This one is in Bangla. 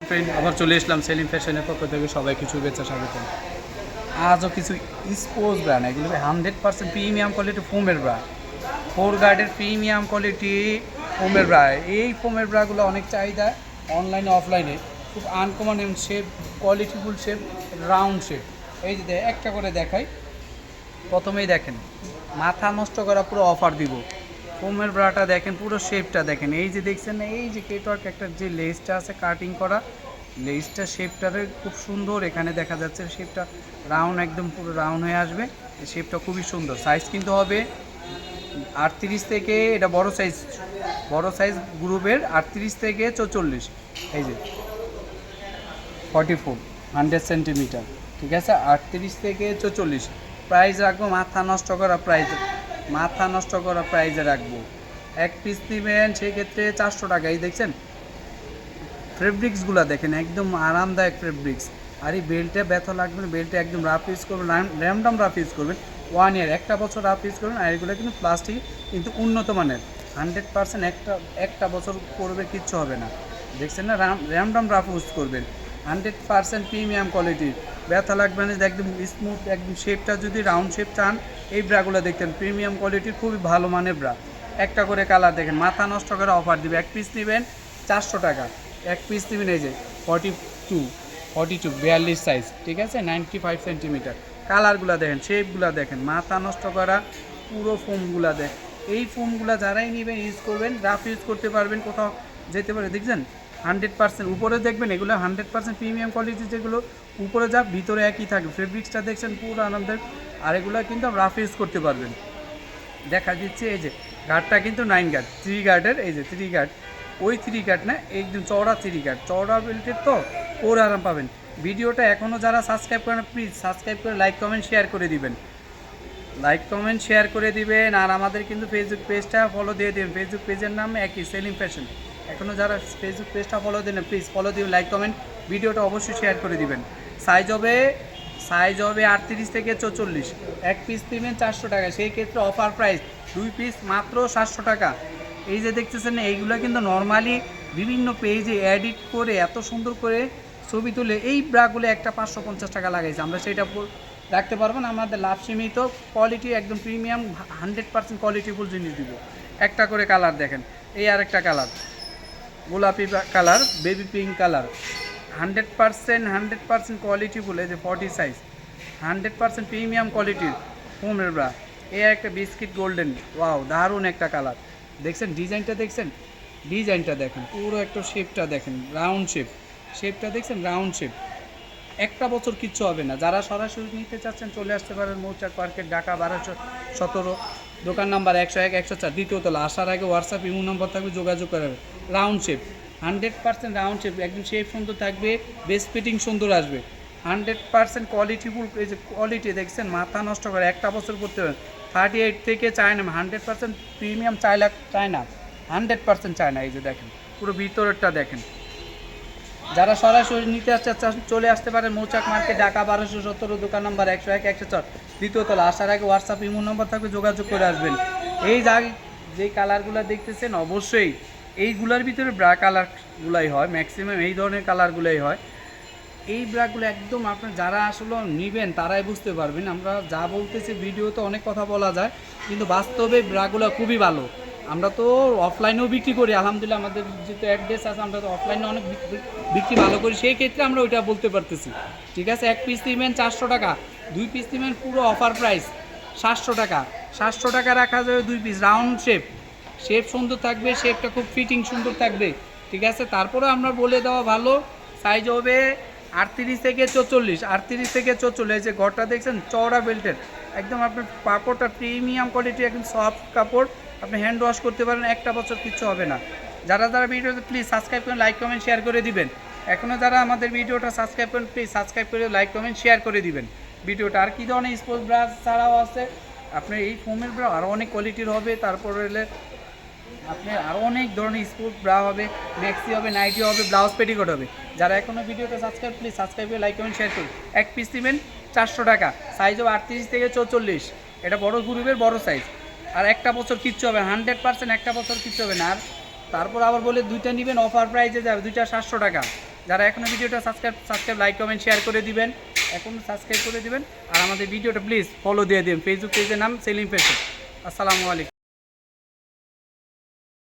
ফ্রেন্ড আবার চলে আসলাম সেলিম ফ্যাশনের পক্ষ থেকে সবাইকে শুভেচ্ছা স্বাগতম। আজও কিছু স্পোর্টস ব্র্যান্ড, এগুলো 100% প্রিমিয়াম কোয়ালিটি ফোমের ব্রা, ফোর গার্ডের প্রিমিয়াম কোয়ালিটি ফোমের ব্রা। এই ফোমের ব্রাগুলো অনেক চাহিদা অনলাইনে অফলাইনে, খুব আনকমন এবং শেপ, কোয়ালিটিফুল শেপ, রাউন্ড শেপ। এই যে একটা করে দেখাই, প্রথমেই দেখেন মাথা নষ্ট করা পুরো অফার দিব। ফোমের ব্রাটা দেখেন, পুরো শেপটা দেখেন, এই যে দেখছেন না, এই যে কেটওয়ার্ক একটা যে লেসটা আছে কাটিং করা, লেসটা শেপটারে খুব সুন্দর। এখানে দেখা যাচ্ছে শেপটা রাউন্ড, একদম পুরো রাউন্ড হয়ে আসবে। শেপটা খুবই সুন্দর। সাইজ কিন্তু হবে 38 থেকে, এটা বড় সাইজ গ্রুপের 38 থেকে 44, এই যে 44 100 সেন্টিমিটার, ঠিক আছে। 38 থেকে 44 প্রাইস রাখবো মাথা নষ্ট করা প্রাইজে রাখবো। এক পিস নেবেন সেক্ষেত্রে 400 টাকা। এই দেখছেন ফেব্রিক্সগুলো দেখেন, একদম আরামদায়ক ফেব্রিক্স। আর এই বেল্টে ব্যথা লাগবে না, বেল্টে একদম রাফ ইউজ করবেন, র্যামডম রাফ ইউজ করবেন, 1 ইয়ার, একটা বছর রাফ ইউজ করবেন। আর এগুলো কিন্তু প্লাস্টিক, কিন্তু উন্নত মানের, 100% একটা বছর করবে, কিচ্ছু হবে না। দেখছেন না, র্যামডম রাফ ইউজ করবেন, 100% প্রিমিয়াম কোয়ালিটির। ব্যথা লাগবে না, একদম স্মুথ, একদম শেপটা যদি রাউন্ড শেপ চান, এই ব্রাগুলো দেখতেন প্রিমিয়াম কোয়ালিটির, খুবই ভালো মানের ব্রা। একটা করে কালার দেখেন, মাথা নষ্ট করে অফার দিবে। এক পিস নেবেন 400 টাকা, এক পিস নেবেন। এই যে 42 42 সাইজ, ঠিক আছে, 95 সেন্টিমিটার। কালারগুলো দেখেন, শেপগুলো দেখেন, মাথা নষ্ট করা পুরো ফোমগুলো দেখ। এই ফোমগুলো যারাই নেবেন ইউজ করবেন, রাফ ইউজ করতে পারবেন, কোথাও যেতে পারে। দেখছেন 100% উপরে দেখবেন, এগুলো 100% প্রিমিয়াম কোয়ালিটি, যেগুলো উপরে যা ভিতরে একই থাকে। ফেব্রিক্সটা দেখছেন পুরো আনন্দের। আর এগুলো কিন্তু রাফ ইউজ করতে পারবেন। দেখা দিচ্ছে এই যে গার্ডটা কিন্তু 9 গার্ড, 3 গার্ডের, এই যে 3 গার্ড, ওই 3 গার্ড না, একদম চওড়া 3 গার্ড, চওড়া বেল্টের, তো পরে আরাম পাবেন। ভিডিওটা এখনও যারা সাবস্ক্রাইব করেন, প্লিজ সাবস্ক্রাইব করে লাইক কমেন্ট শেয়ার করে দিবেন, আর আমাদের কিন্তু ফেসবুক পেজটা ফলো দিয়ে দেবেন। ফেসবুক পেজের নাম একই, সেলিম ফ্যাশন। এখনও যারা ফেসবুক পেজটা ফলো দেন, প্লিজ ফলো দিবেন, লাইক কমেন্ট, ভিডিওটা অবশ্যই শেয়ার করে দিবেন। সাইজ হবে 38 থেকে 44, এক পিস নেবেন 400 টাকা, সেই ক্ষেত্রে অফার প্রাইস 2 পিস মাত্র 700 টাকা। এই যে দেখতেছেন, এইগুলো কিন্তু নর্মালি বিভিন্ন পেজে এডিট করে এত সুন্দর করে ছবি তুলে এই ব্রাগুলো একটা 550 টাকা লাগাইছে, আমরা সেটা রাখতে পারবো না। আমাদের লাভ সীমিত, কোয়ালিটি একদম প্রিমিয়াম, 100% কোয়ালিটিফুল জিনিস দিব। একটা করে কালার দেখেন, এই আরেকটা কালার, গোলাপি কালার, বেবি পিঙ্ক কালার, 100% কোয়ালিটিফুল। এই যে 40 সাইজ, 100% প্রিমিয়াম কোয়ালিটির ফোমের ব্রা। এই একটা বিস্কিট গোল্ডেন, ওয়াও, দারুণ একটা কালার। দেখছেন ডিজাইনটা দেখেন, পুরো একটা শেপটা দেখেন, রাউন্ড শেপটা দেখছেন, রাউন্ড শেপ। একটা বছর কিচ্ছু হবে না। যারা সরাসরি নিতে চাচ্ছেন চলে আসতে পারেন মৌচাক মার্কেট, ঢাকা 1217, দোকান নাম্বার 101 104, দ্বিতীয় তলা। আসার আগে হোয়াটসঅ্যাপ ইমো নম্বর থাকবে, যোগাযোগ করাবে। রাউন্ড শেপ, 100% রাউন্ড শেপ, একদম শেপ সুন্দর থাকবে, বেস্ট ফিটিং সুন্দর আসবে, 100% কোয়ালিটিফুল। এই যে কোয়ালিটি দেখছেন, মাথা নষ্ট করে একটা বছর করতে হবে। 38 থেকে চায়না, 100% প্রিমিয়াম, চায়না 100% চায়না। এই যে দেখেন পুরো ভিতরেরটা দেখেন। যারা সরাসরি নিতে আসতে চান চলে আসতে পারেন মৌচাক মার্কেট, ঢাকা 1217, দোকান নাম্বার 101 104, দ্বিতীয় তলা। আসার আগে হোয়াটসঅ্যাপ ইমো নম্বর থাকবে, যোগাযোগ করে আসবেন। এই যেই কালারগুলো দেখতেছেন, অবশ্যই এইগুলোর ভিতরে ব্রা কালারগুলাই হয়, ম্যাক্সিমাম এই ধরনের কালারগুলোই হয়। এই ব্রাগুলো একদম আপনার যারা আসলে নেবেন তারাই বুঝতে পারবেন। আমরা যা বলতেছি ভিডিওতে অনেক কথা বলা যায়, কিন্তু বাস্তবে ব্রাগুলো খুবই ভালো। আমরা তো অফলাইনেও বিক্রি করি, আলহামদুলিল্লাহ, আমাদের যেহেতু অ্যাড্রেস আছে, আমরা তো অফলাইনে অনেক বিক্রি ভালো করি, সেই ক্ষেত্রে আমরা ওইটা বলতে পারতেছি, ঠিক আছে। এক পিস নেবেন 400 টাকা, 2 পিস নেবেন পুরো অফার প্রাইস 700 টাকা। 700 টাকা রাখা যাবে 2 পিস, রাউন্ড শেপ সুন্দর থাকবে, শেপটা খুব ফিটিং সুন্দর থাকবে, ঠিক আছে। তারপরে আমরা বলে দেওয়া ভালো, সাইজ হবে 38 থেকে 44, 38 থেকে 44। এই যে ঘরটা দেখছেন, চওড়া বেল্টের, একদম আপনার কাপড়টা প্রিমিয়াম কোয়ালিটি, একদম সফট কাপড়, আপনি হ্যান্ড ওয়াশ করতে পারেন, একটা বছর কিচ্ছু হবে না। যারা ভিডিওতে প্লিজ সাবস্ক্রাইব করেন, লাইক কমেন্ট শেয়ার করে দিবেন। এখনও যারা আমাদের ভিডিওটা সাবস্ক্রাইব করেন, প্লিজ সাবস্ক্রাইব করে লাইক কমেন্ট শেয়ার করে দিবেন ভিডিওটা। আর কী ধরনের স্পোর্টস ব্রাশ ছাড়াও আছে আপনার, এই ফোমের ব্রা আরও অনেক কোয়ালিটির হবে। তারপরে হলে আপনি আরও অনেক ধরনের স্পোর্ট ব্রা হবে, ম্যাক্সি হবে, নাইটি হবে, ব্লাউজ পেটিকোট হবে। যারা এখনও ভিডিওটা সাবস্ক্রাইব, প্লিজ সাবস্ক্রাইব করে লাইক কমেন্ট শেয়ার করুন। এক পিস নেবেন 400 টাকা, সাইজ হবে 38 থেকে 44, এটা বড় গ্রুপের বড় সাইজ। আর একটা বছর কিচ্ছু হবে, 100% একটা বছর কিচ্ছু হবে না। আর তারপর আবার বলে দুইটা নেবেন অফার প্রাইসে যাবে, দুইটা 700 টাকা। যারা এখনও ভিডিওটা সাবস্ক্রাইব লাইক কমেন্ট শেয়ার করে দিবেন, এখনও সাবস্ক্রাইব করে দিবেন। আর আমাদের ভিডিওটা প্লিজ ফলো দিয়ে দিন, ফেসবুক পেজের নাম সেলিম ফ্যাশন। আসসালামু আলাইকুম।